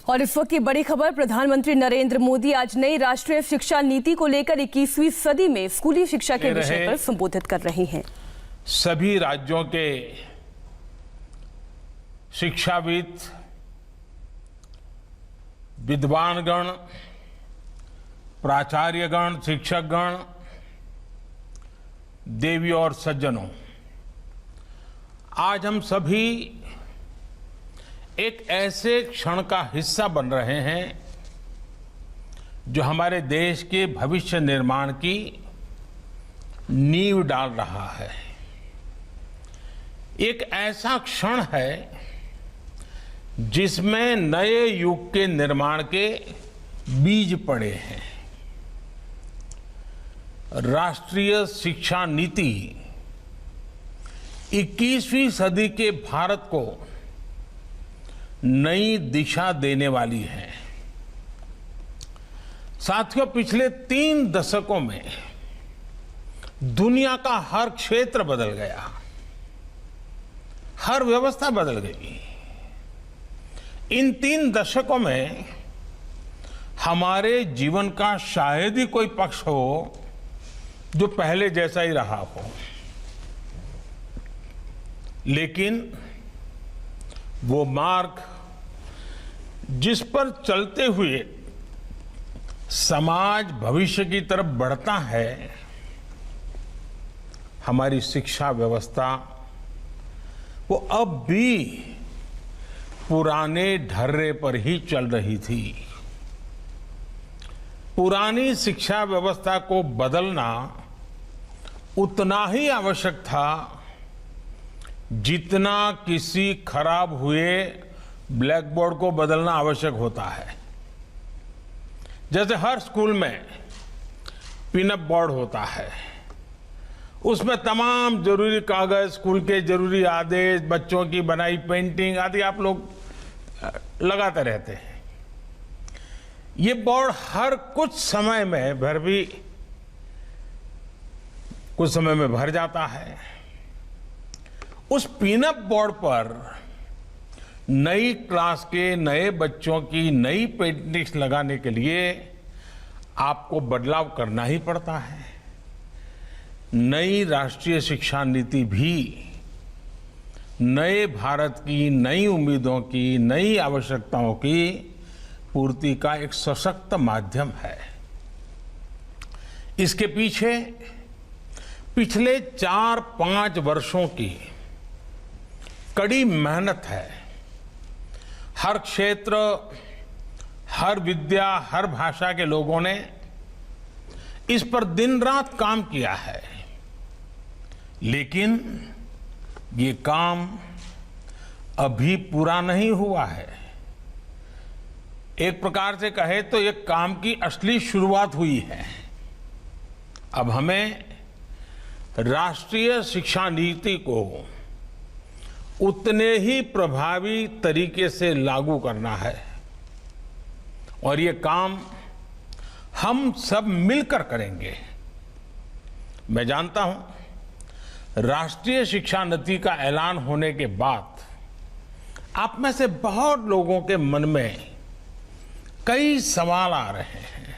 और इस वक्त की बड़ी खबर, प्रधानमंत्री नरेंद्र मोदी आज नई राष्ट्रीय शिक्षा नीति को लेकर 21वीं सदी में स्कूली शिक्षा के विषय पर संबोधित कर रहे हैं। सभी राज्यों के शिक्षाविद, विद्वानगण, प्राचार्यगण, शिक्षकगण, देवी और सज्जनों, आज हम सभी एक ऐसे क्षण का हिस्सा बन रहे हैं जो हमारे देश के भविष्य निर्माण की नींव डाल रहा है। एक ऐसा क्षण है जिसमें नए युग के निर्माण के बीज पड़े हैं। राष्ट्रीय शिक्षा नीति 21वीं सदी के भारत को नई दिशा देने वाली है। साथियों, पिछले 3 दशकों में दुनिया का हर क्षेत्र बदल गया, हर व्यवस्था बदल गई। इन 3 दशकों में हमारे जीवन का शायद ही कोई पक्ष हो जो पहले जैसा ही रहा हो, लेकिन वो मार्ग जिस पर चलते हुए समाज भविष्य की तरफ बढ़ता है, हमारी शिक्षा व्यवस्था वो अब भी पुराने ढर्रे पर ही चल रही थी। पुरानी शिक्षा व्यवस्था को बदलना उतना ही आवश्यक था जितना किसी खराब हुए ब्लैक बोर्ड को बदलना आवश्यक होता है। जैसे हर स्कूल में पिनअप बोर्ड होता है, उसमें तमाम जरूरी कागज, स्कूल के जरूरी आदेश, बच्चों की बनाई पेंटिंग आदि आप लोग लगाते रहते हैं। ये बोर्ड हर कुछ समय में भर जाता है। उस पिनअप बोर्ड पर नई क्लास के नए बच्चों की नई पेंटिंग्स लगाने के लिए आपको बदलाव करना ही पड़ता है। नई राष्ट्रीय शिक्षा नीति भी नए भारत की नई उम्मीदों की, नई आवश्यकताओं की पूर्ति का एक सशक्त माध्यम है। इसके पीछे पिछले 4-5 वर्षों की कड़ी मेहनत है। हर क्षेत्र, हर विद्या, हर भाषा के लोगों ने इस पर दिन रात काम किया है, लेकिन ये काम अभी पूरा नहीं हुआ है। एक प्रकार से कहे तो ये काम की असली शुरुआत हुई है। अब हमें राष्ट्रीय शिक्षा नीति को उतने ही प्रभावी तरीके से लागू करना है, और ये काम हम सब मिलकर करेंगे। मैं जानता हूं, राष्ट्रीय शिक्षा नीति का ऐलान होने के बाद आप में से बहुत लोगों के मन में कई सवाल आ रहे हैं।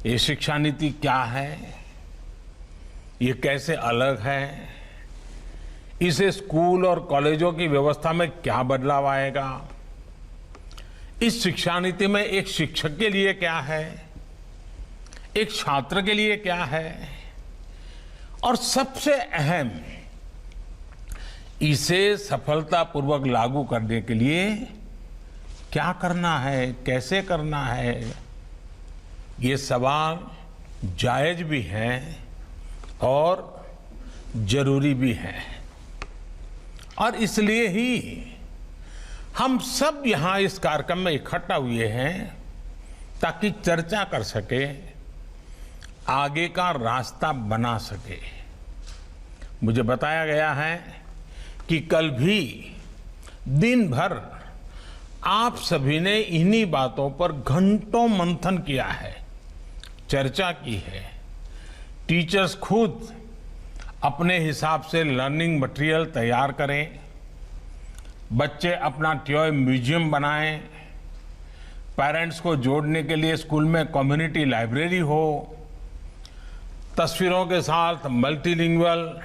ये शिक्षा नीति क्या है? ये कैसे अलग है? इसे स्कूल और कॉलेजों की व्यवस्था में क्या बदलाव आएगा? इस शिक्षा नीति में एक शिक्षक के लिए क्या है, एक छात्र के लिए क्या है, और सबसे अहम, इसे सफलतापूर्वक लागू करने के लिए क्या करना है, कैसे करना है? ये सवाल जायज भी हैं और जरूरी भी हैं, और इसलिए ही हम सब यहां इस कार्यक्रम में इकट्ठा हुए हैं ताकि चर्चा कर सके, आगे का रास्ता बना सके। मुझे बताया गया है कि कल भी दिन भर आप सभी ने इन्हीं बातों पर घंटों मंथन किया है, चर्चा की है। टीचर्स खुद अपने हिसाब से लर्निंग मटेरियल तैयार करें, बच्चे अपना टॉय म्यूजियम बनाएं, पेरेंट्स को जोड़ने के लिए स्कूल में कम्युनिटी लाइब्रेरी हो, तस्वीरों के साथ मल्टीलिंगुअल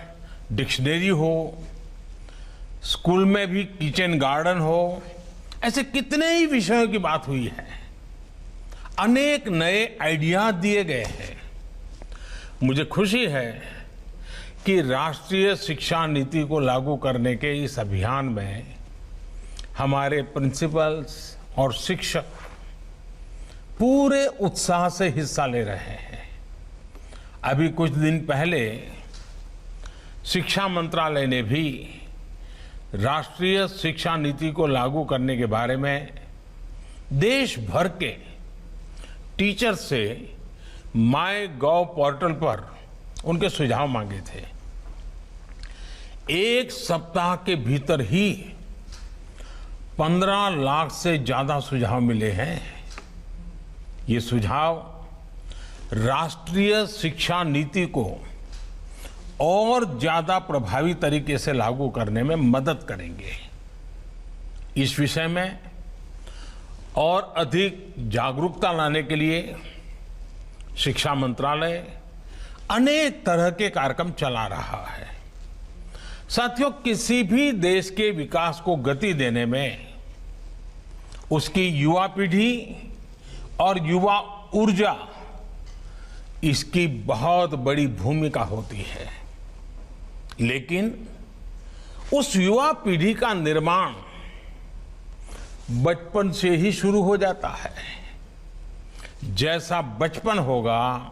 डिक्शनरी हो, स्कूल में भी किचन गार्डन हो, ऐसे कितने ही विषयों की बात हुई है। अनेक नए आइडिया दिए गए हैं। मुझे खुशी है कि राष्ट्रीय शिक्षा नीति को लागू करने के इस अभियान में हमारे प्रिंसिपल्स और शिक्षक पूरे उत्साह से हिस्सा ले रहे हैं। अभी कुछ दिन पहले शिक्षा मंत्रालय ने भी राष्ट्रीय शिक्षा नीति को लागू करने के बारे में देश भर के टीचर से MyGov पोर्टल पर उनके सुझाव मांगे थे। एक सप्ताह के भीतर ही 15 लाख से ज्यादा सुझाव मिले हैं। ये सुझाव राष्ट्रीय शिक्षा नीति को और ज्यादा प्रभावी तरीके से लागू करने में मदद करेंगे। इस विषय में और अधिक जागरूकता लाने के लिए शिक्षा मंत्रालय अनेक तरह के कार्यक्रम चला रहा है। साथियों, किसी भी देश के विकास को गति देने में उसकी युवा पीढ़ी और युवा ऊर्जा इसकी बहुत बड़ी भूमिका होती है। लेकिन उस युवा पीढ़ी का निर्माण बचपन से ही शुरू हो जाता है। जैसा बचपन होगा,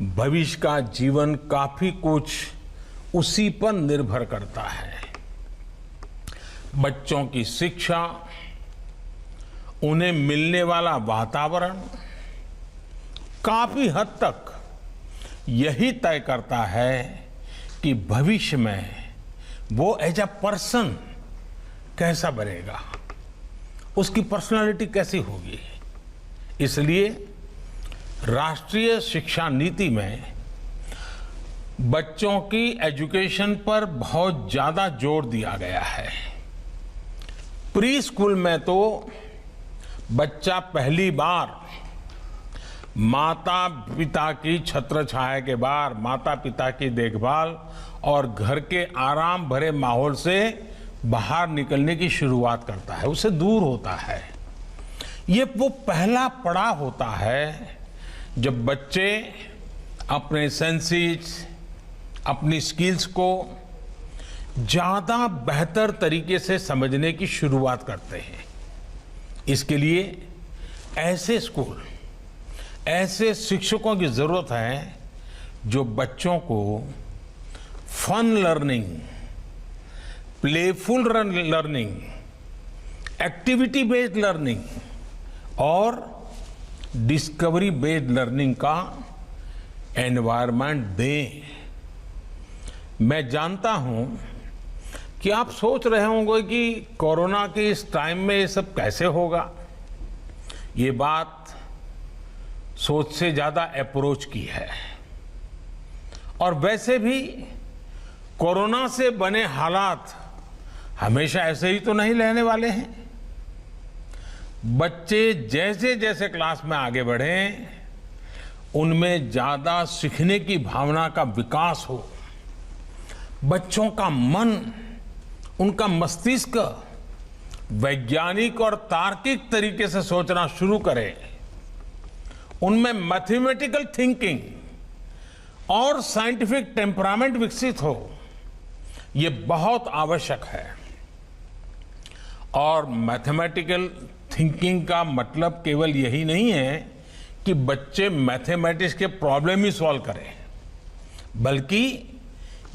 भविष्य का जीवन काफी कुछ उसी पर निर्भर करता है। बच्चों की शिक्षा, उन्हें मिलने वाला वातावरण काफी हद तक यही तय करता है कि भविष्य में वो एज अ पर्सन कैसा बनेगा, उसकी पर्सनालिटी कैसी होगी। इसलिए राष्ट्रीय शिक्षा नीति में बच्चों की एजुकेशन पर बहुत ज्यादा जोर दिया गया है। प्री स्कूल में तो बच्चा पहली बार माता पिता की छत्र छाया के बाद माता पिता की देखभाल और घर के आराम भरे माहौल से बाहर निकलने की शुरुआत करता है, उससे दूर होता है। ये वो पहला पड़ाव होता है जब बच्चे अपने सेंसेस, अपनी स्किल्स को ज्यादा बेहतर तरीके से समझने की शुरुआत करते हैं। इसके लिए ऐसे स्कूल, ऐसे शिक्षकों की जरूरत है जो बच्चों को fun learning, playful learning, activity based learning और डिस्कवरी बेस्ड लर्निंग का एनवायरनमेंट दें। मैं जानता हूं कि आप सोच रहे होंगे कि कोरोना के इस टाइम में ये सब कैसे होगा। ये बात सोच से ज्यादा अप्रोच की है। और वैसे भी कोरोना से बने हालात हमेशा ऐसे ही तो नहीं रहने वाले हैं। बच्चे जैसे जैसे क्लास में आगे बढ़ें, उनमें ज्यादा सीखने की भावना का विकास हो, बच्चों का मन, उनका मस्तिष्क वैज्ञानिक और तार्किक तरीके से सोचना शुरू करे, उनमें मैथमेटिकल थिंकिंग और साइंटिफिक टेम्परामेंट विकसित हो, ये बहुत आवश्यक है। और मैथमेटिकल थिंकिंग का मतलब केवल यही नहीं है कि बच्चे मैथमेटिक्स के प्रॉब्लम ही सॉल्व करें, बल्कि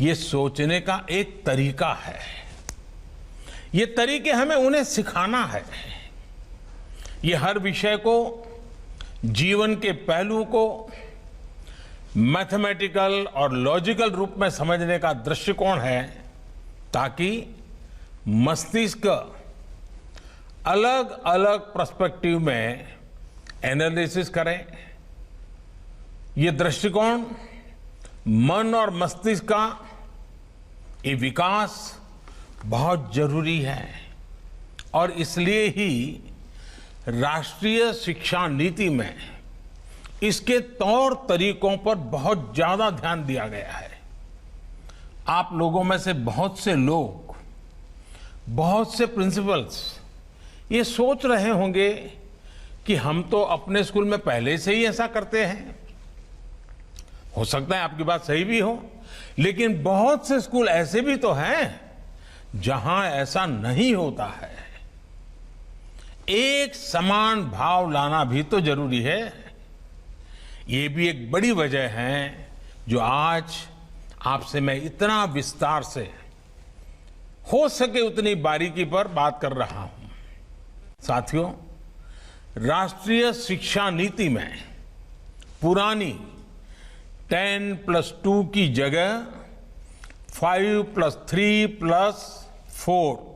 ये सोचने का एक तरीका है। ये तरीके हमें उन्हें सिखाना है। ये हर विषय को, जीवन के पहलू को मैथमेटिकल और लॉजिकल रूप में समझने का दृष्टिकोण है, ताकि मस्तिष्क अलग अलग पर्सपेक्टिव में एनालिसिस करें। ये दृष्टिकोण मन और मस्तिष्क का ये विकास बहुत जरूरी है। और इसलिए ही राष्ट्रीय शिक्षा नीति में इसके तौर तरीकों पर बहुत ज्यादा ध्यान दिया गया है। आप लोगों में से बहुत से लोग, बहुत से प्रिंसिपल्स ये सोच रहे होंगे कि हम तो अपने स्कूल में पहले से ही ऐसा करते हैं। हो सकता है आपकी बात सही भी हो, लेकिन बहुत से स्कूल ऐसे भी तो हैं जहां ऐसा नहीं होता है। एक समान भाव लाना भी तो जरूरी है। ये भी एक बड़ी वजह है जो आज आपसे मैं इतना विस्तार से हो सके उतनी बारीकी पर बात कर रहा हूं। साथियों, राष्ट्रीय शिक्षा नीति में पुरानी 10+2 की जगह 5+3+4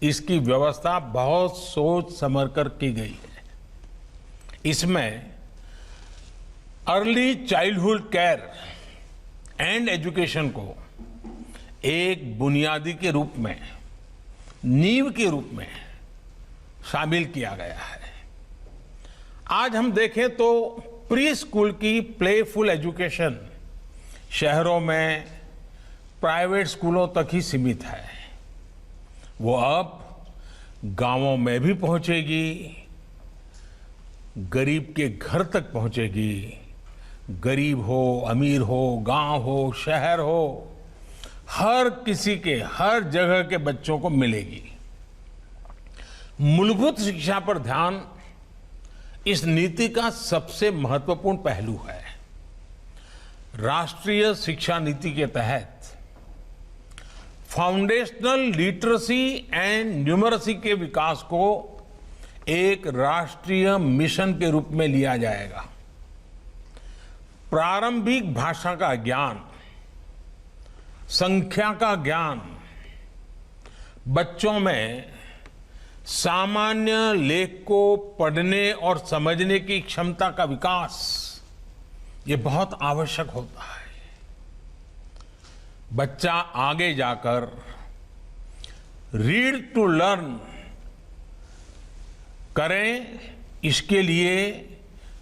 इसकी व्यवस्था बहुत सोच समझकर की गई है। इसमें early childhood care and education को एक बुनियादी के रूप में, नींव के रूप में शामिल किया गया है। आज हम देखें तो प्री स्कूल की प्लेफुल एजुकेशन शहरों में प्राइवेट स्कूलों तक ही सीमित है। वो अब गांवों में भी पहुंचेगी, गरीब के घर तक पहुंचेगी। गरीब हो, अमीर हो, गांव हो, शहर हो, हर किसी के, हर जगह के बच्चों को मिलेगी। मूलभूत शिक्षा पर ध्यान इस नीति का सबसे महत्वपूर्ण पहलू है। राष्ट्रीय शिक्षा नीति के तहत फाउंडेशनल लिटरेसी एंड न्यूमरेसी के विकास को एक राष्ट्रीय मिशन के रूप में लिया जाएगा। प्रारंभिक भाषा का ज्ञान, संख्या का ज्ञान, बच्चों में सामान्य लेख को पढ़ने और समझने की क्षमता का विकास, ये बहुत आवश्यक होता है। बच्चा आगे जाकर रीड टू लर्न करें, इसके लिए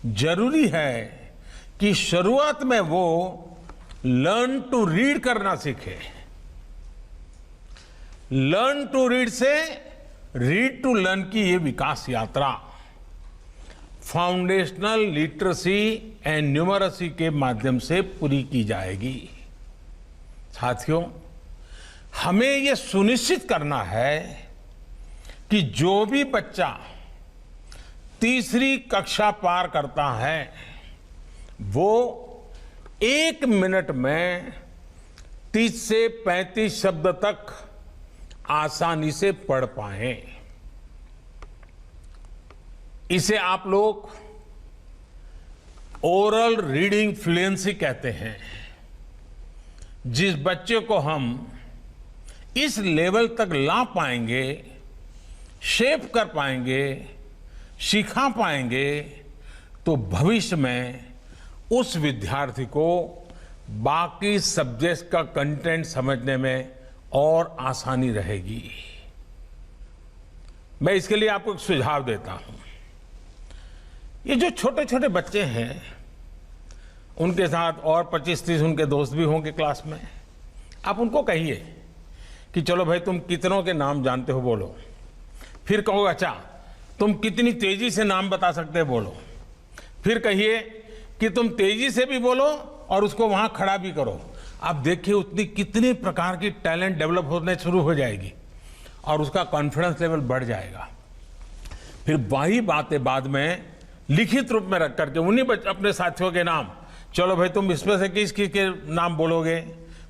जरूरी है कि शुरुआत में वो लर्न टू रीड करना सीखे। लर्न टू रीड से रीड टू लर्न की ये विकास यात्रा फाउंडेशनल लिटरेसी एंड न्यूमरेसी के माध्यम से पूरी की जाएगी। साथियों, हमें ये सुनिश्चित करना है कि जो भी बच्चा तीसरी कक्षा पार करता है वो 1 मिनट में 30 से 35 शब्द तक आसानी से पढ़ पाए। इसे आप लोग ओरल रीडिंग फ्लुएंसी कहते हैं। जिस बच्चे को हम इस लेवल तक ला पाएंगे, शेप कर पाएंगे, सिखा पाएंगे, तो भविष्य में उस विद्यार्थी को बाकी सब्जेक्ट का कंटेंट समझने में और आसानी रहेगी। मैं इसके लिए आपको एक सुझाव देता हूं। ये जो छोटे छोटे बच्चे हैं, उनके साथ और 25-30 उनके दोस्त भी होंगे क्लास में। आप उनको कहिए कि चलो भाई, तुम कितनों के नाम जानते हो बोलो। फिर कहो अच्छा तुम कितनी तेजी से नाम बता सकते हो बोलो। फिर कहिए कि तुम तेजी से भी बोलो और उसको वहां खड़ा भी करो। आप देखिए उतनी कितनी प्रकार की टैलेंट डेवलप होने शुरू हो जाएगी और उसका कॉन्फिडेंस लेवल बढ़ जाएगा। फिर वही बातें बाद में लिखित रूप में रख करके उन्हीं अपने साथियों के नाम, चलो भाई तुम इसमें से किस किस के नाम बोलोगे,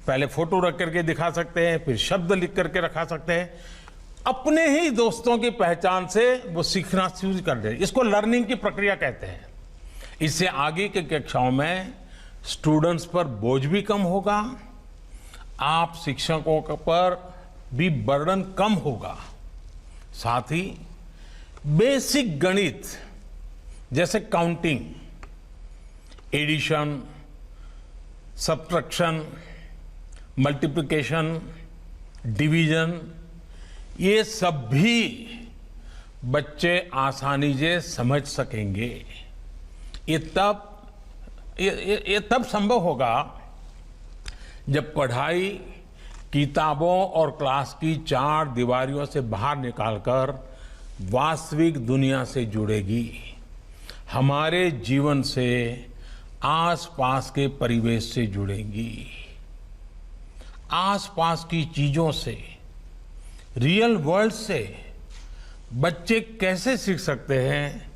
पहले फोटो रख करके दिखा सकते हैं, फिर शब्द लिख करके रखा सकते हैं। अपने ही दोस्तों की पहचान से वो सीखना शुरू कर दे। इसको लर्निंग की प्रक्रिया कहते हैं। इससे आगे की कक्षाओं में स्टूडेंट्स पर बोझ भी कम होगा, आप शिक्षकों पर भी बर्डन कम होगा। साथ ही बेसिक गणित जैसे counting, addition, subtraction, multiplication, division, ये सब भी बच्चे आसानी से समझ सकेंगे। ये तब संभव होगा जब पढ़ाई किताबों और क्लास की चार दीवारियों से बाहर निकालकर वास्तविक दुनिया से जुड़ेगी, हमारे जीवन से, आसपास के परिवेश से जुड़ेंगी, आसपास की चीजों से, रियल वर्ल्ड से बच्चे कैसे सीख सकते हैं,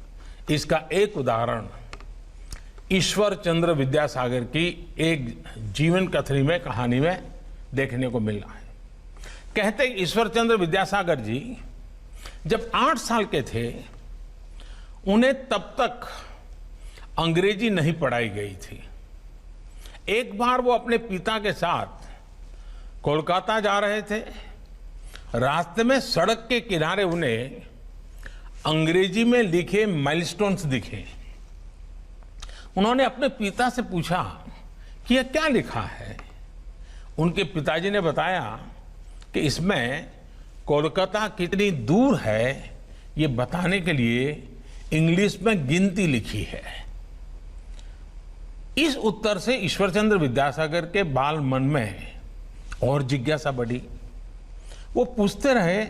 इसका एक उदाहरण ईश्वर चंद्र विद्यासागर की एक जीवन कहानी में देखने को मिल रहा है। कहते हैं ईश्वर चंद्र विद्यासागर जी जब 8 साल के थे, उन्हें तब तक अंग्रेजी नहीं पढ़ाई गई थी। एक बार वो अपने पिता के साथ कोलकाता जा रहे थे। रास्ते में सड़क के किनारे उन्हें अंग्रेजी में लिखे माइलस्टोन्स दिखे। उन्होंने अपने पिता से पूछा कि यह क्या लिखा है। उनके पिताजी ने बताया कि इसमें कोलकाता कितनी दूर है, ये बताने के लिए इंग्लिश में गिनती लिखी है। इस उत्तर से ईश्वरचंद्र विद्यासागर के बाल मन में और जिज्ञासा बढ़ी। वो पूछते रहे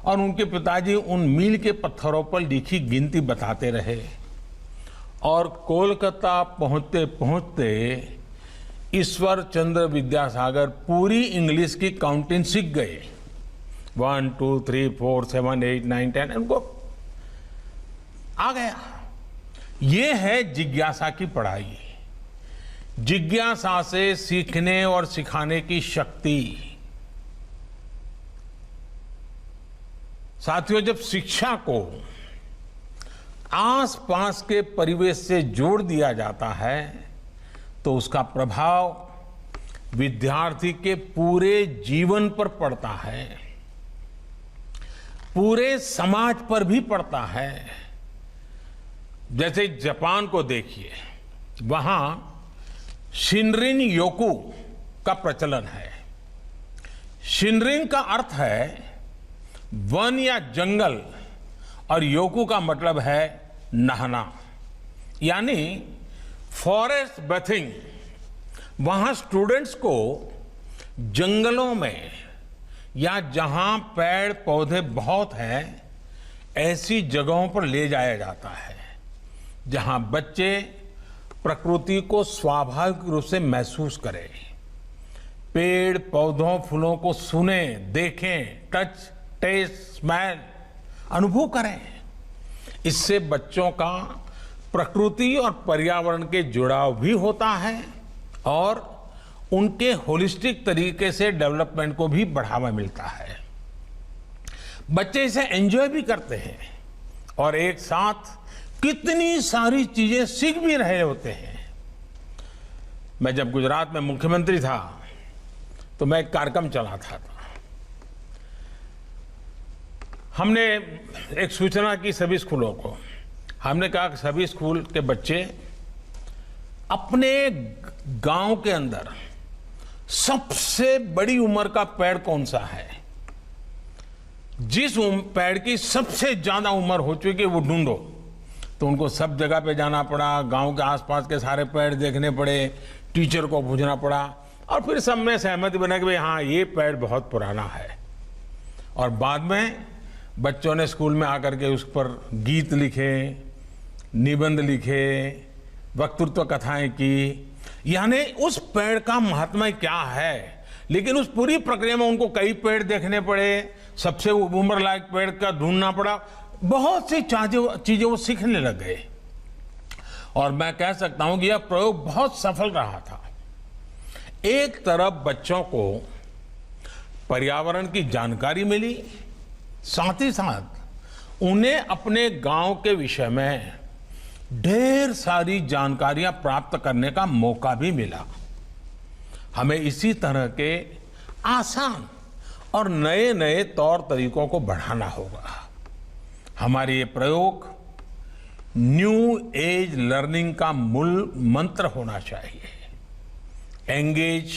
और उनके पिताजी उन मील के पत्थरों पर लिखी गिनती बताते रहे और कोलकाता पहुंचते पहुंचते ईश्वर चंद्र विद्यासागर पूरी इंग्लिश की काउंटिंग सीख गए। 1 2 3 4 7 8 9 10 उनको आ गया। ये है जिज्ञासा की पढ़ाई, जिज्ञासा से सीखने और सिखाने की शक्ति। साथियों, जब शिक्षा को आसपास के परिवेश से जोड़ दिया जाता है तो उसका प्रभाव विद्यार्थी के पूरे जीवन पर पड़ता है, पूरे समाज पर भी पड़ता है। जैसे जापान को देखिए, वहां शिनरिन योकू का प्रचलन है। शिनरिन का अर्थ है वन या जंगल और योकू का मतलब है नहाना, यानी फॉरेस्ट बेथिंग। वहां स्टूडेंट्स को जंगलों में या जहां पेड़ पौधे बहुत हैं ऐसी जगहों पर ले जाया जाता है जहां बच्चे प्रकृति को स्वाभाविक रूप से महसूस करें, पेड़ पौधों फूलों को सुने, देखें, टच टेस्ट स्मेल अनुभव करें। इससे बच्चों का प्रकृति और पर्यावरण के जुड़ाव भी होता है और उनके होलिस्टिक तरीके से डेवलपमेंट को भी बढ़ावा मिलता है। बच्चे इसे एंजॉय भी करते हैं और एक साथ कितनी सारी चीजें सीख भी रहे होते हैं। मैं जब गुजरात में मुख्यमंत्री था तो मैं एक कार्यक्रम चलाता था। हमने एक सूचना की सभी स्कूलों को, हमने कहा कि सभी स्कूल के बच्चे अपने गांव के अंदर सबसे बड़ी उम्र का पेड़ कौन सा है, जिस पेड़ की सबसे ज्यादा उम्र हो चुकी है वो ढूंढो। तो उनको सब जगह पे जाना पड़ा, गांव के आसपास के सारे पेड़ देखने पड़े, टीचर को पूछना पड़ा और फिर सब में सहमति बना कि भाई हाँ ये पेड़ बहुत पुराना है। और बाद में बच्चों ने स्कूल में आकर के उस पर गीत लिखे, निबंध लिखे, वक्तृत्व कथाएं की, यानी उस पेड़ का महात्म्य क्या है। लेकिन उस पूरी प्रक्रिया में उनको कई पेड़ देखने पड़े, सबसे उम्र लायक पेड़ का ढूंढना पड़ा, बहुत सी चीजें वो सीखने लग गए। और मैं कह सकता हूं कि यह प्रयोग बहुत सफल रहा था। एक तरफ बच्चों को पर्यावरण की जानकारी मिली, साथ ही साथ उन्हें अपने गांव के विषय में ढेर सारी जानकारियां प्राप्त करने का मौका भी मिला। हमें इसी तरह के आसान और नए नए तौर तरीकों को बढ़ाना होगा। हमारे ये प्रयोग न्यू एज लर्निंग का मूल मंत्र होना चाहिए। एंगेज,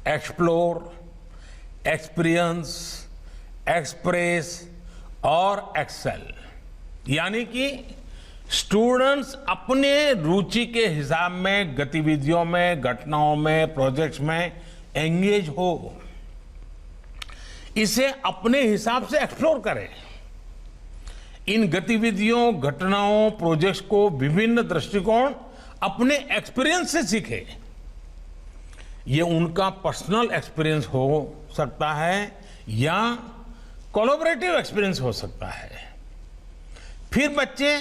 एक्सप्लोर, एक्सपीरियंस, एक्सप्रेस और एक्सेल, यानी कि स्टूडेंट्स अपने रुचि के हिसाब में गतिविधियों में, घटनाओं में, प्रोजेक्ट्स में एंगेज हो, इसे अपने हिसाब से एक्सप्लोर करें। इन गतिविधियों, घटनाओं, प्रोजेक्ट्स को विभिन्न दृष्टिकोण अपने एक्सपीरियंस से सीखे। ये उनका पर्सनल एक्सपीरियंस हो सकता है या कोलैबोरेटिव एक्सपीरियंस हो सकता है। फिर बच्चे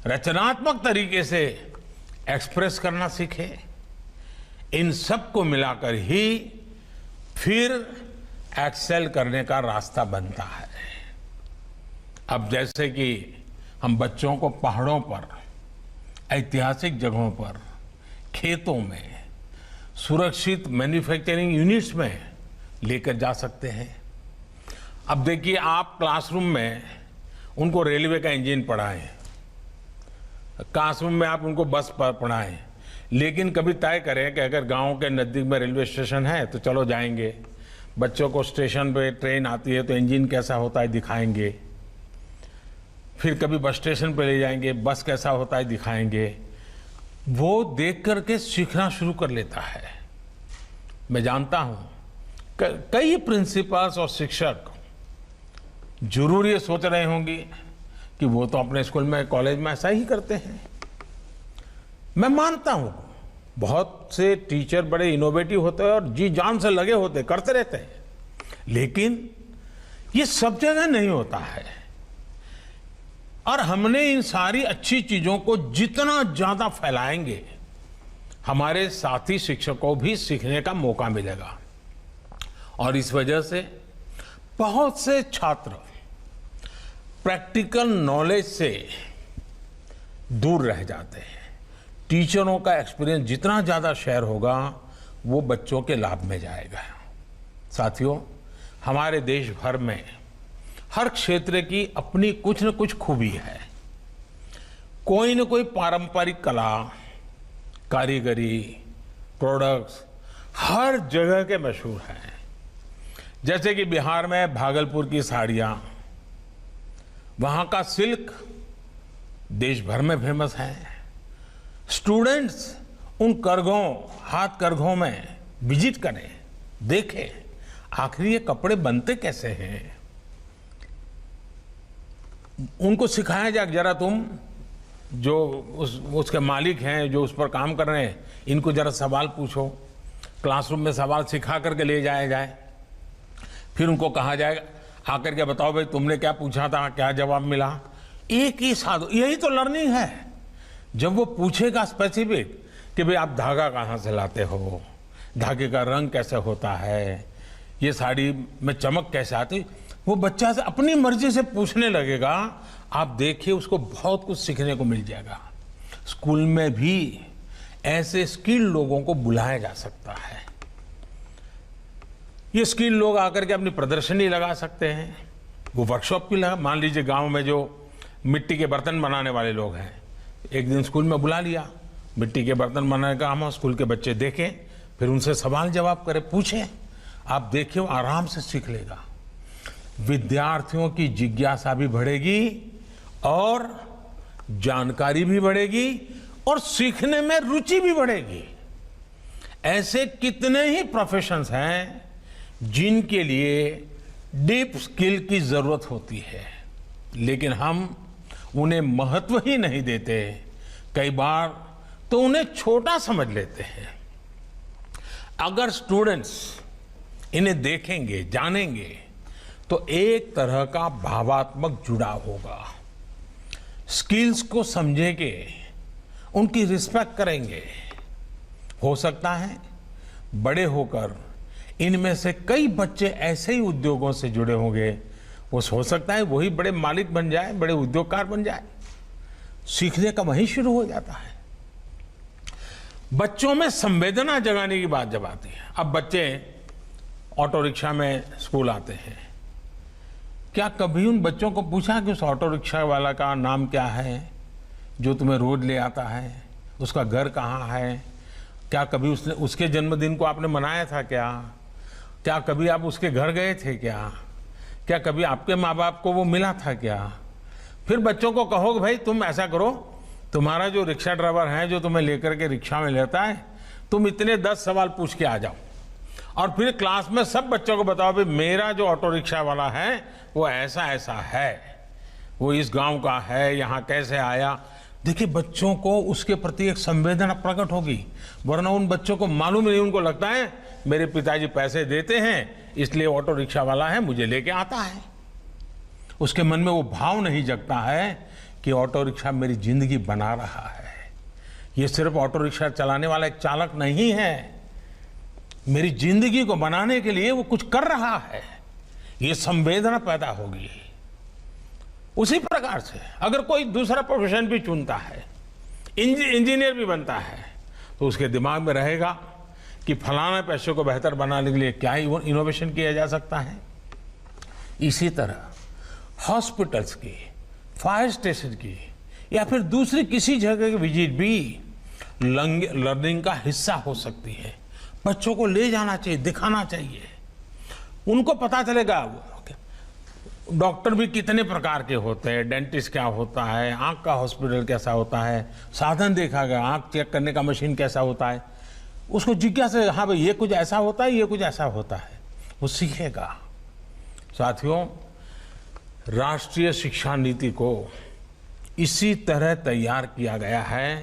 रचनात्मक तरीके से एक्सप्रेस करना सीखे। इन सब को मिलाकर ही फिर एक्सेल करने का रास्ता बनता है। अब जैसे कि हम बच्चों को पहाड़ों पर, ऐतिहासिक जगहों पर, खेतों में, सुरक्षित मैन्युफैक्चरिंग यूनिट्स में लेकर जा सकते हैं। अब देखिए, आप क्लासरूम में उनको रेलवे का इंजन पढ़ाएं, क्लासरूम में आप उनको बस पढ़ाएं, लेकिन कभी तय करें कि अगर गांव के नज़दीक में रेलवे स्टेशन है तो चलो जाएंगे। बच्चों को स्टेशन पे ट्रेन आती है तो इंजन कैसा होता है दिखाएंगे। फिर कभी बस स्टेशन पे ले जाएंगे, बस कैसा होता है दिखाएंगे। वो देख करके सीखना शुरू कर लेता है। मैं जानता हूं कई प्रिंसिपल्स और शिक्षक जरूर ये सोच रहे होंगे कि वो तो अपने स्कूल में, कॉलेज में ऐसा ही करते हैं। मैं मानता हूं बहुत से टीचर बड़े इनोवेटिव होते हैं और जी जान से लगे होते, करते रहते हैं, लेकिन ये सब जगह नहीं होता है। और हमने इन सारी अच्छी चीजों को जितना ज्यादा फैलाएंगे, हमारे साथी शिक्षकों को भी सीखने का मौका मिलेगा। और इस वजह से बहुत से छात्र प्रैक्टिकल नॉलेज से दूर रह जाते हैं। टीचरों का एक्सपीरियंस जितना ज्यादा शेयर होगा, वो बच्चों के लाभ में जाएगा। साथियों, हमारे देश भर में हर क्षेत्र की अपनी कुछ न कुछ खूबी है। कोई न कोई पारंपरिक कला, कारीगरी, प्रोडक्ट्स हर जगह के मशहूर हैं। जैसे कि बिहार में भागलपुर की साड़ियां, वहां का सिल्क देश भर में फेमस है। स्टूडेंट्स उन करघों, हाथ करघों में विजिट करें, देखें आखिर ये कपड़े बनते कैसे हैं। उनको सिखाया जाए, जरा तुम जो उसके मालिक हैं, जो उस पर काम कर रहे हैं, इनको जरा सवाल पूछो। क्लासरूम में सवाल सिखा करके ले जाया जाए। फिर उनको कहा जाएगा, आकर के बताओ भाई तुमने क्या पूछा था, क्या जवाब मिला। एक ही साधु, यही तो लर्निंग है। जब वो पूछेगा स्पेसिफिक कि भाई आप धागा कहाँ से लाते हो, धागे का रंग कैसे होता है, ये साड़ी में चमक कैसे आती, वो बच्चा से अपनी मर्जी से पूछने लगेगा। आप देखिए, उसको बहुत कुछ सीखने को मिल जाएगा। स्कूल में भी ऐसे स्किल्ड लोगों को बुलाया जा सकता है। ये स्किल्ड लोग आकर के अपनी प्रदर्शनी लगा सकते हैं। वो वर्कशॉप भी लगा, मान लीजिए गांव में जो मिट्टी के बर्तन बनाने वाले लोग हैं, एक दिन स्कूल में बुला लिया, मिट्टी के बर्तन बनाने का काम, स्कूल के बच्चे देखें, फिर उनसे सवाल जवाब करें, पूछें। आप देखिए, वो आराम से सीख लेगा। विद्यार्थियों की जिज्ञासा भी बढ़ेगी और जानकारी भी बढ़ेगी और सीखने में रुचि भी बढ़ेगी। ऐसे कितने ही प्रोफेशंस हैं जिनके लिए डीप स्किल की जरूरत होती है, लेकिन हम उन्हें महत्व ही नहीं देते। कई बार तो उन्हें छोटा समझ लेते हैं। अगर स्टूडेंट्स इन्हें देखेंगे, जानेंगे, तो एक तरह का भावात्मक जुड़ाव होगा। स्किल्स को समझेंगे, उनकी रिस्पेक्ट करेंगे। हो सकता है बड़े होकर इनमें से कई बच्चे ऐसे ही उद्योगों से जुड़े होंगे, वो हो सकता है वही बड़े मालिक बन जाए, बड़े उद्योगकार बन जाए। सीखने का वहीं शुरू हो जाता है। बच्चों में संवेदना जगाने की बात जब आती है, अब बच्चे ऑटो रिक्शा में स्कूल आते हैं, क्या कभी उन बच्चों को पूछा कि उस ऑटो रिक्शा वाला का नाम क्या है जो तुम्हें रोज ले आता है, उसका घर कहाँ है, क्या कभी उसके जन्मदिन को आपने मनाया था क्या कभी आप उसके घर गए थे क्या क्या कभी आपके माँ बाप को वो मिला था क्या? फिर बच्चों को कहो कि भाई तुम ऐसा करो, तुम्हारा जो रिक्शा ड्राइवर है जो तुम्हें लेकर के रिक्शा में लेता है, तुम इतने 10 सवाल पूछ के आ जाओ और फिर क्लास में सब बच्चों को बताओ भाई मेरा जो ऑटो रिक्शा वाला है वो ऐसा ऐसा है, वो इस गांव का है, यहाँ कैसे आया। देखिए बच्चों को उसके प्रति एक संवेदना प्रकट होगी, वरना उन बच्चों को मालूम नहीं, उनको लगता है मेरे पिताजी पैसे देते हैं इसलिए ऑटो रिक्शा वाला है मुझे लेके आता है। उसके मन में वो भाव नहीं जगता है कि ऑटो रिक्शा मेरी जिंदगी बना रहा है, ये सिर्फ ऑटो रिक्शा चलाने वाला एक चालक नहीं है, मेरी जिंदगी को बनाने के लिए वो कुछ कर रहा है, ये संवेदना पैदा होगी। उसी प्रकार से अगर कोई दूसरा प्रोफेशन भी चुनता है, इंजीनियर भी बनता है, तो उसके दिमाग में रहेगा कि फलाना पेशे को बेहतर बनाने के लिए क्या इनोवेशन किया जा सकता है। इसी तरह हॉस्पिटल्स की, फायर स्टेशन की या फिर दूसरी किसी जगह की विजिट भी लर्निंग का हिस्सा हो सकती है। बच्चों को ले जाना चाहिए, दिखाना चाहिए, उनको पता चलेगा डॉक्टर भी कितने प्रकार के होते हैं, डेंटिस्ट क्या होता है, आंख का हॉस्पिटल कैसा होता है, साधन देखा गया, आंख चेक करने का मशीन कैसा होता है, उसको जिज्ञासा, हाँ भाई ये कुछ ऐसा होता है, ये कुछ ऐसा होता है, वो सीखेगा। साथियों, राष्ट्रीय शिक्षा नीति को इसी तरह तैयार किया गया है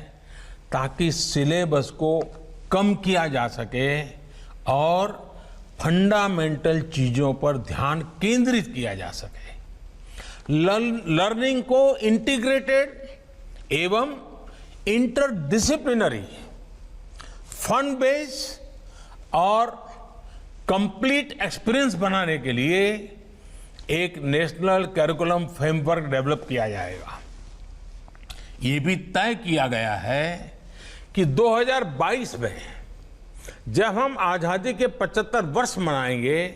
ताकि सिलेबस को कम किया जा सके और फंडामेंटल चीजों पर ध्यान केंद्रित किया जा सके। लर्निंग को इंटीग्रेटेड एवं इंटरडिसिप्लिनरी, फन बेस्ड और कंप्लीट एक्सपीरियंस बनाने के लिए एक नेशनल करिकुलम फ्रेमवर्क डेवलप किया जाएगा। ये भी तय किया गया है कि 2022 में जब हम आजादी के 75 वर्ष मनाएंगे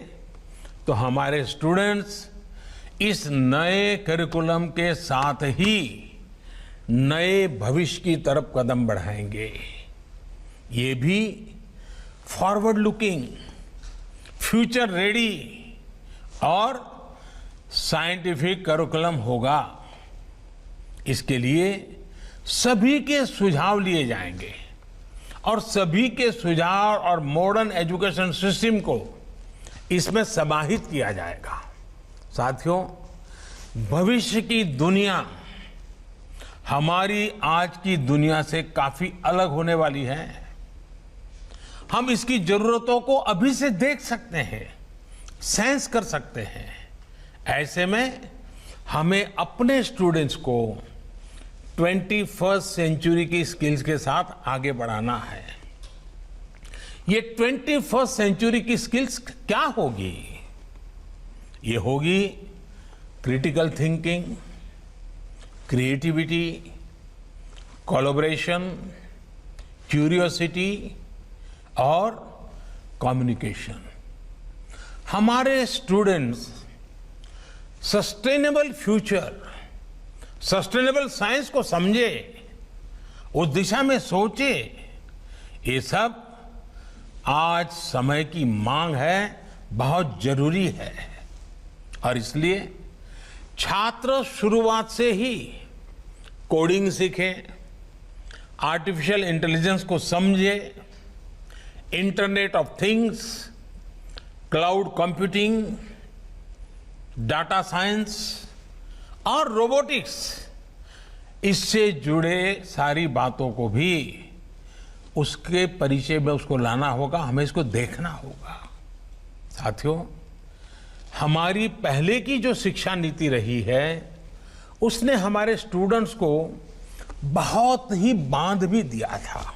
तो हमारे स्टूडेंट्स इस नए करिकुलम के साथ ही नए भविष्य की तरफ कदम बढ़ाएंगे। ये भी फॉरवर्ड लुकिंग, फ्यूचर रेडी और साइंटिफिक करिकुलम होगा। इसके लिए सभी के सुझाव लिए जाएंगे और सभी के सुझाव और मॉडर्न एजुकेशन सिस्टम को इसमें समाहित किया जाएगा। साथियों, भविष्य की दुनिया हमारी आज की दुनिया से काफी अलग होने वाली है। हम इसकी जरूरतों को अभी से देख सकते हैं, सेंस कर सकते हैं। ऐसे में हमें अपने स्टूडेंट्स को 21st सेंचुरी की स्किल्स के साथ आगे बढ़ाना है। ये 21st सेंचुरी की स्किल्स क्या होगी? ये होगी critical thinking, creativity, collaboration, curiosity और कम्युनिकेशन। हमारे students sustainable future, sustainable science को समझे, उस दिशा में सोचे, ये सब आज समय की मांग है, बहुत जरूरी है। और इसलिए छात्र शुरुआत से ही कोडिंग सीखें, आर्टिफिशियल इंटेलिजेंस को समझे, internet of things, cloud computing, data science और रोबोटिक्स, इससे जुड़े सारी बातों को भी उसके परिचय में उसको लाना होगा, हमें इसको देखना होगा। साथियों, हमारी पहले की जो शिक्षा नीति रही है उसने हमारे स्टूडेंट्स को बहुत ही बांध भी दिया था।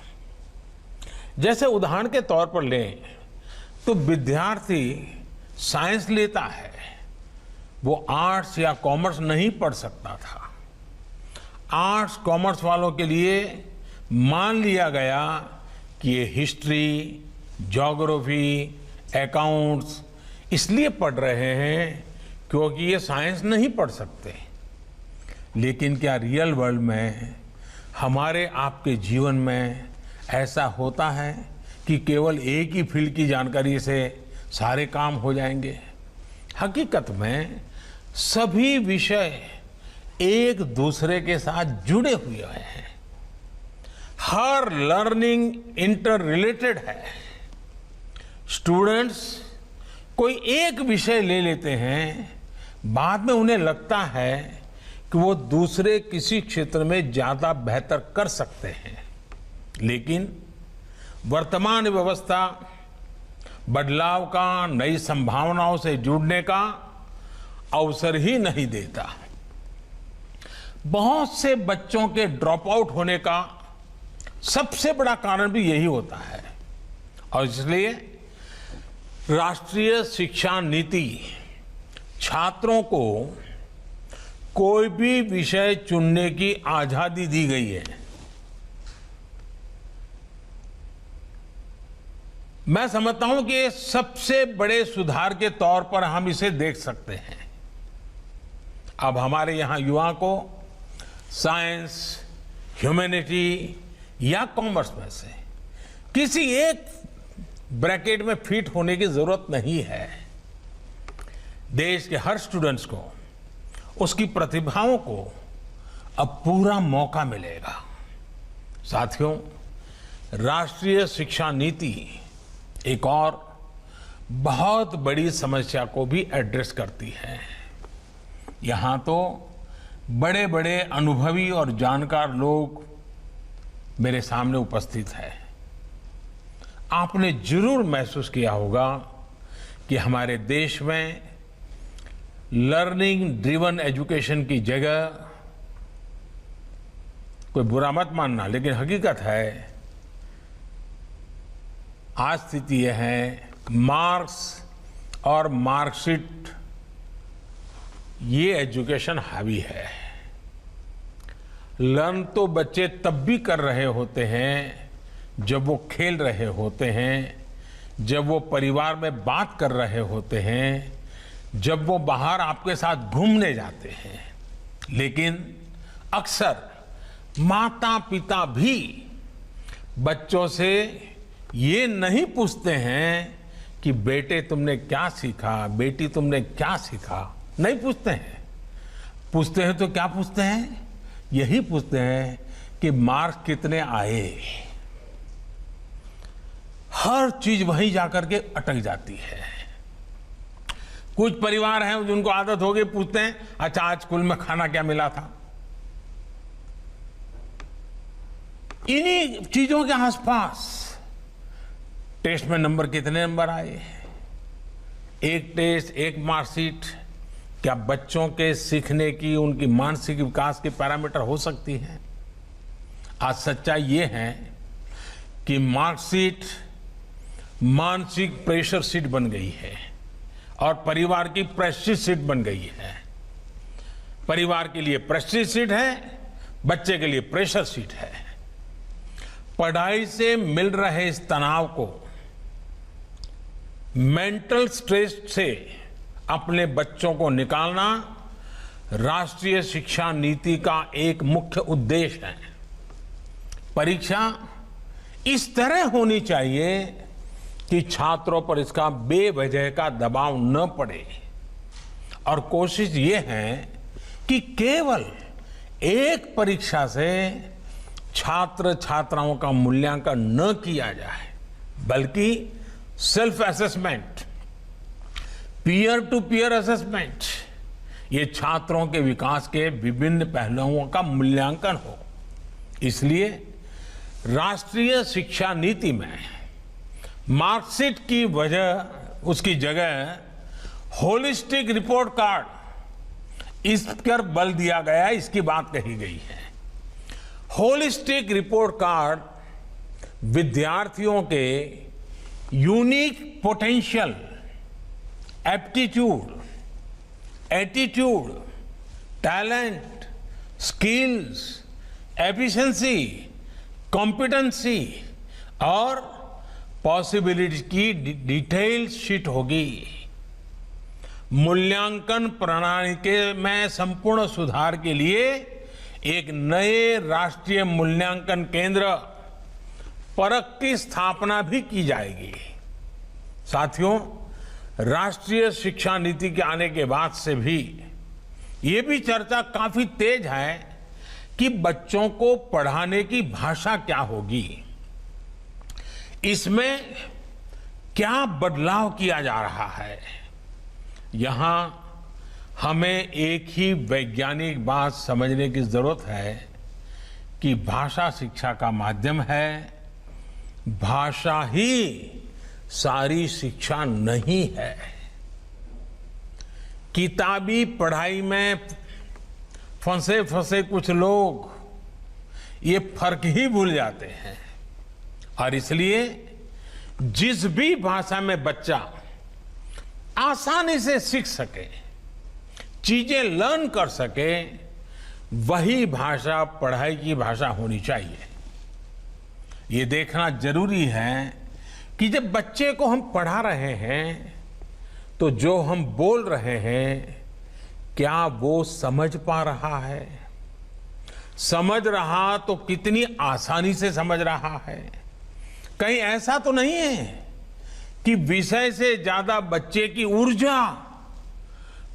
जैसे उदाहरण के तौर पर लें तो विद्यार्थी साइंस लेता है, वो आर्ट्स या कॉमर्स नहीं पढ़ सकता था। आर्ट्स कॉमर्स वालों के लिए मान लिया गया कि ये हिस्ट्री, ज्योग्राफी, अकाउंट्स इसलिए पढ़ रहे हैं क्योंकि ये साइंस नहीं पढ़ सकते। लेकिन क्या रियल वर्ल्ड में, हमारे आपके जीवन में ऐसा होता है कि केवल एक ही फील्ड की जानकारी से सारे काम हो जाएंगे? हकीकत में सभी विषय एक दूसरे के साथ जुड़े हुए हैं। हर लर्निंग इंटर रिलेटेड है। स्टूडेंट्स कोई एक विषय ले लेते हैं, बाद में उन्हें लगता है कि वो दूसरे किसी क्षेत्र में ज्यादा बेहतर कर सकते हैं, लेकिन वर्तमान व्यवस्था बदलाव का, नई संभावनाओं से जुड़ने का अवसर ही नहीं देता। बहुत से बच्चों के ड्रॉप आउट होने का सबसे बड़ा कारण भी यही होता है, और इसलिए राष्ट्रीय शिक्षा नीति छात्रों को कोई भी विषय चुनने की आजादी दी गई है। मैं समझता हूं कि ये सबसे बड़े सुधार के तौर पर हम इसे देख सकते हैं। अब हमारे यहां युवा को साइंस, ह्यूमैनिटी या कॉमर्स में से किसी एक ब्रैकेट में फिट होने की जरूरत नहीं है। देश के हर स्टूडेंट्स को उसकी प्रतिभाओं को अब पूरा मौका मिलेगा। साथियों, राष्ट्रीय शिक्षा नीति एक और बहुत बड़ी समस्या को भी एड्रेस करती है। यहां तो बड़े बड़े अनुभवी और जानकार लोग मेरे सामने उपस्थित हैं। आपने जरूर महसूस किया होगा कि हमारे देश में लर्निंग ड्रिवन एजुकेशन की जगह, कोई बुरा मत मानना, लेकिन हकीकत है आज स्थिति यह है, मार्क्स और मार्कशीट ये एजुकेशन हावी है। लर्न तो बच्चे तब भी कर रहे होते हैं जब वो खेल रहे होते हैं, जब वो परिवार में बात कर रहे होते हैं, जब वो बाहर आपके साथ घूमने जाते हैं। लेकिन अक्सर माता पिता भी बच्चों से ये नहीं पूछते हैं कि बेटे तुमने क्या सीखा, बेटी तुमने क्या सीखा, नहीं पूछते हैं। पूछते हैं तो क्या पूछते हैं? यही पूछते हैं कि मार्क्स कितने आए। हर चीज वहीं जाकर के अटक जाती है। कुछ परिवार हैं जिनको आदत हो गई, पूछते हैं अच्छा आज स्कूल में खाना क्या मिला था। इन्हीं चीजों के आसपास टेस्ट में नंबर कितने नंबर आए, एक टेस्ट, एक मार्कशीट, क्या बच्चों के सीखने की, उनकी मानसिक विकास के पैरामीटर हो सकती है? आज सच्चाई ये है कि मार्कशीट मानसिक प्रेशर शीट बन गई है और परिवार की प्रेस्टीज शीट बन गई है। परिवार के लिए प्रेस्टीज शीट है, बच्चे के लिए प्रेशर शीट है। पढ़ाई से मिल रहे इस तनाव को, मेंटल स्ट्रेस से अपने बच्चों को निकालना राष्ट्रीय शिक्षा नीति का एक मुख्य उद्देश्य है। परीक्षा इस तरह होनी चाहिए कि छात्रों पर इसका बेवजह का दबाव न पड़े, और कोशिश ये है कि केवल एक परीक्षा से छात्र छात्राओं का मूल्यांकन न किया जाए, बल्कि self assessment, peer to peer assessment, ये छात्रों के विकास के विभिन्न पहलुओं का मूल्यांकन हो। इसलिए राष्ट्रीय शिक्षा नीति में मार्कशीट की उसकी जगह होलिस्टिक रिपोर्ट कार्ड, इस पर बल दिया गया, इसकी बात कही गई है। होलिस्टिक रिपोर्ट कार्ड विद्यार्थियों के unique potential, aptitude, attitude, talent, skills, efficiency, competency और पॉसिबिलिटी की डिटेल शीट होगी। मूल्यांकन प्रणाली के में संपूर्ण सुधार के लिए एक नए राष्ट्रीय मूल्यांकन केंद्र परख की स्थापना भी की जाएगी। साथियों, राष्ट्रीय शिक्षा नीति के आने के बाद से भी ये भी चर्चा काफी तेज है कि बच्चों को पढ़ाने की भाषा क्या होगी, इसमें क्या बदलाव किया जा रहा है। यहां हमें एक ही वैज्ञानिक बात समझने की जरूरत है कि भाषा शिक्षा का माध्यम है, भाषा ही सारी शिक्षा नहीं है। किताबी पढ़ाई में फंसे फंसे कुछ लोग ये फर्क ही भूल जाते हैं और इसलिए जिस भी भाषा में बच्चा आसानी से सीख सके, चीजें लर्न कर सके, वही भाषा पढ़ाई की भाषा होनी चाहिए। ये देखना जरूरी है कि जब बच्चे को हम पढ़ा रहे हैं तो जो हम बोल रहे हैं क्या वो समझ पा रहा है, समझ रहा तो कितनी आसानी से समझ रहा है। कहीं ऐसा तो नहीं है कि विषय से ज्यादा बच्चे की ऊर्जा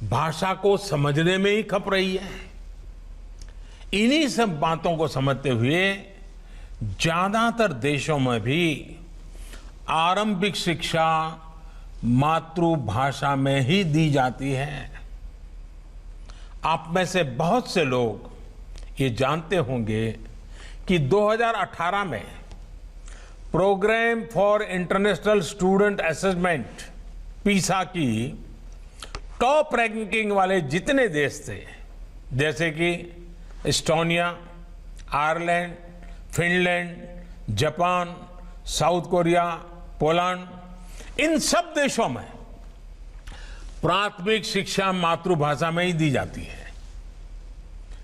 भाषा को समझने में ही खप रही है। इन्हीं सब बातों को समझते हुए ज्यादातर देशों में भी आरंभिक शिक्षा मातृभाषा में ही दी जाती है। आप में से बहुत से लोग ये जानते होंगे कि 2018 में program for international student assessment PISA की टॉप रैंकिंग वाले जितने देश थे, जैसे कि Estonia, Ireland, Finland, Japan, South Korea, Poland, इन सब देशों में प्राथमिक शिक्षा मातृभाषा में ही दी जाती है।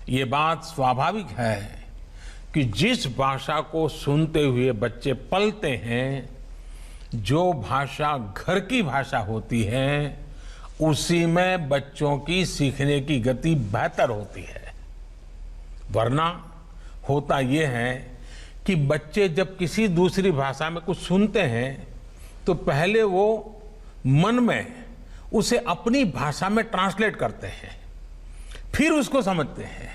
ये बात स्वाभाविक है कि जिस भाषा को सुनते हुए बच्चे पलते हैं, जो भाषा घर की भाषा होती है, उसी में बच्चों की सीखने की गति बेहतर होती है। वरना होता यह है कि बच्चे जब किसी दूसरी भाषा में कुछ सुनते हैं तो पहले वो मन में उसे अपनी भाषा में ट्रांसलेट करते हैं, फिर उसको समझते हैं।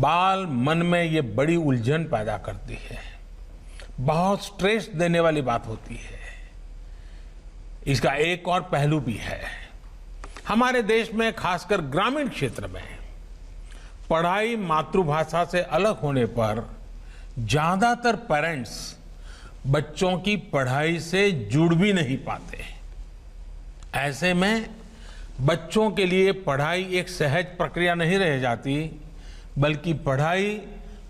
बाल मन में ये बड़ी उलझन पैदा करती है, बहुत स्ट्रेस देने वाली बात होती है। इसका एक और पहलू भी है। हमारे देश में खासकर ग्रामीण क्षेत्र में पढ़ाई मातृभाषा से अलग होने पर ज्यादातर पेरेंट्स बच्चों की पढ़ाई से जुड़ भी नहीं पाते। ऐसे में बच्चों के लिए पढ़ाई एक सहज प्रक्रिया नहीं रह जाती, बल्कि पढ़ाई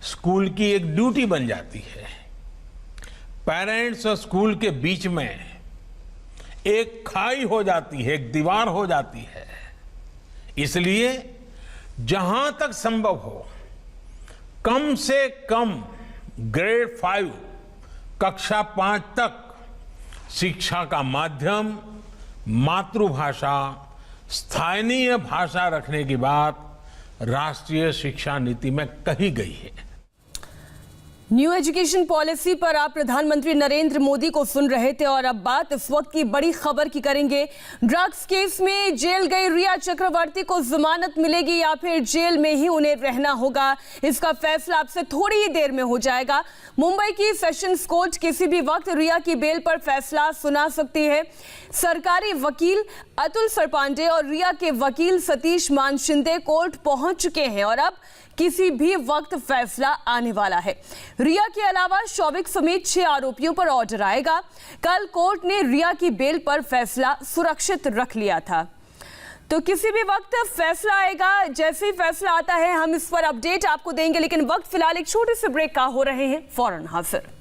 स्कूल की एक ड्यूटी बन जाती है। पेरेंट्स और स्कूल के बीच में एक खाई हो जाती है, एक दीवार हो जाती है। इसलिए जहां तक संभव हो, कम से कम ग्रेड 5 कक्षा 5 तक शिक्षा का माध्यम मातृभाषा, स्थानीय भाषा रखने की बात राष्ट्रीय शिक्षा नीति में कही गई है। न्यू एजुकेशन पॉलिसी पर आप प्रधानमंत्री नरेंद्र मोदी को सुन रहे थे और अब बात इस वक्त की बड़ी खबर की करेंगे। ड्रग्स केस में जेल गई रिया चक्रवर्ती को जमानत मिलेगी या फिर जेल में ही उन्हें रहना होगा, इसका फैसला आपसे थोड़ी ही देर में हो जाएगा। मुंबई की सेशंस कोर्ट किसी भी वक्त रिया की बेल पर फैसला सुना सकती है। सरकारी वकील अतुल सरपांडे और रिया के वकील सतीश मान शिंदे कोर्ट पहुंच चुके हैं और अब किसी भी वक्त फैसला आने वाला है। रिया के अलावा शौविक समेत 6 आरोपियों पर ऑर्डर आएगा। कल कोर्ट ने रिया की बेल पर फैसला सुरक्षित रख लिया था, तो किसी भी वक्त फैसला आएगा। जैसे ही फैसला आता है हम इस पर अपडेट आपको देंगे, लेकिन वक्त फिलहाल एक छोटे से ब्रेक का हो रहे हैं, फौरन हाजिर।